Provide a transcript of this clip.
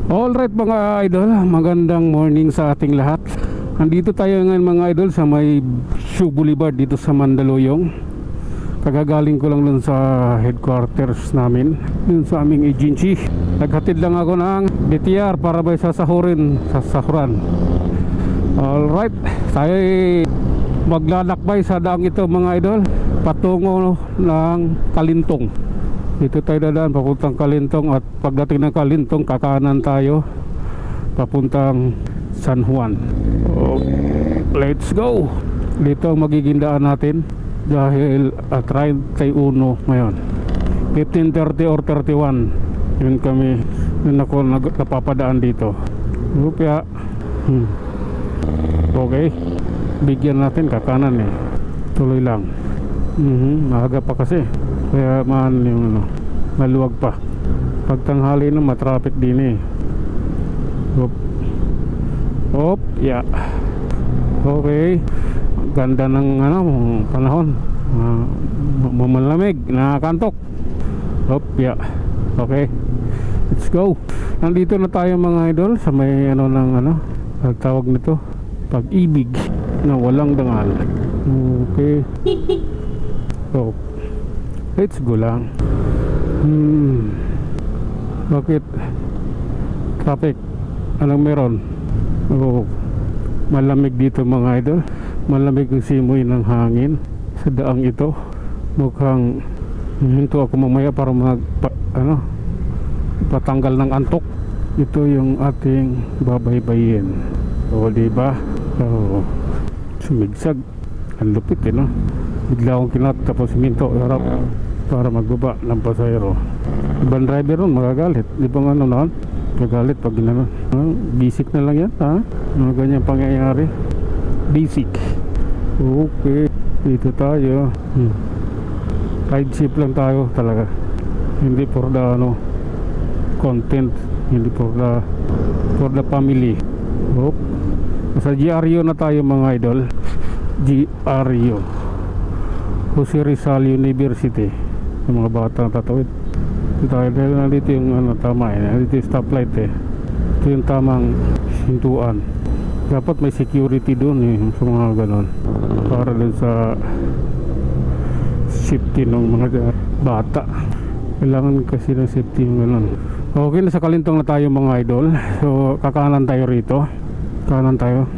Alright mga idol, magandang morning sa ating lahat. Andito tayo ngayon mga idol sa may Shoe Boulevard dito sa Mandaluyong. Kagagaling ko lang dun sa headquarters namin, dun sa aming agency. Naghatid lang ako ng BTR para may sasahurin sa sahuran. Alright, tayo maglalakbay sa daang ito mga idol, patungo ng Kalintong. Dito tayo dadaan papuntang Kalintong, at pagdating ng Kalintong kakanan tayo papuntang San Juan. Let's go. Dito ang magiging daan natin dahil at 31 ngayon, 15:30 or 31. Yun kami, yun ako napapadaan dito. Rupya. Okay, bigyan natin kakanan eh. Tuloy lang. Maaga pa kasi, kaya yung maluwag pa. Pag tanghali na matraffic din eh. Hop, yeah. Okay. Ganda ng panahon. Malamig, nakakantok. Hop, yeah. Okay. Let's go. Nandito na tayo mga idol sa may tawag nito, Pag-ibig na walang dangal. Okay. So, let's go lang. Bakit traffic? Anong meron? Malamig dito mga idol. Malamig ang simoy ng hangin sa daang ito. Mukhang hinto ako mamaya para patanggal ng antok. Ito yung ating babaybayin. O diba? So, sumigsag. Ang lupit no? Bigla akong kinat tapos minto harap para magbaba ng pasahero. Ibang driver ron magagalit. Di ba noon? Magagalit pag ginanon. Basic na lang yan ha? Mga ganyan pangyayari. Basic. Okay. Dito tayo. Ride safe lang tayo talaga. Hindi for the content. Hindi for the family. Hop. Sa GRU na tayo mga idol. GRU, Jose Rizal University. Yung mga batang tatawid. Ito tayo, dahil nandito yung tama eh. Nandito yung stoplight eh. Ito yung tamang hintuan. Dapat may security doon eh, sa mga ganon, para din sa safety ng mga bata. Kailangan kasi ng safety yung ganon. Okay, nasa Kalintong na tayo mga idol. So kakanan tayo rito. Kanan tayo.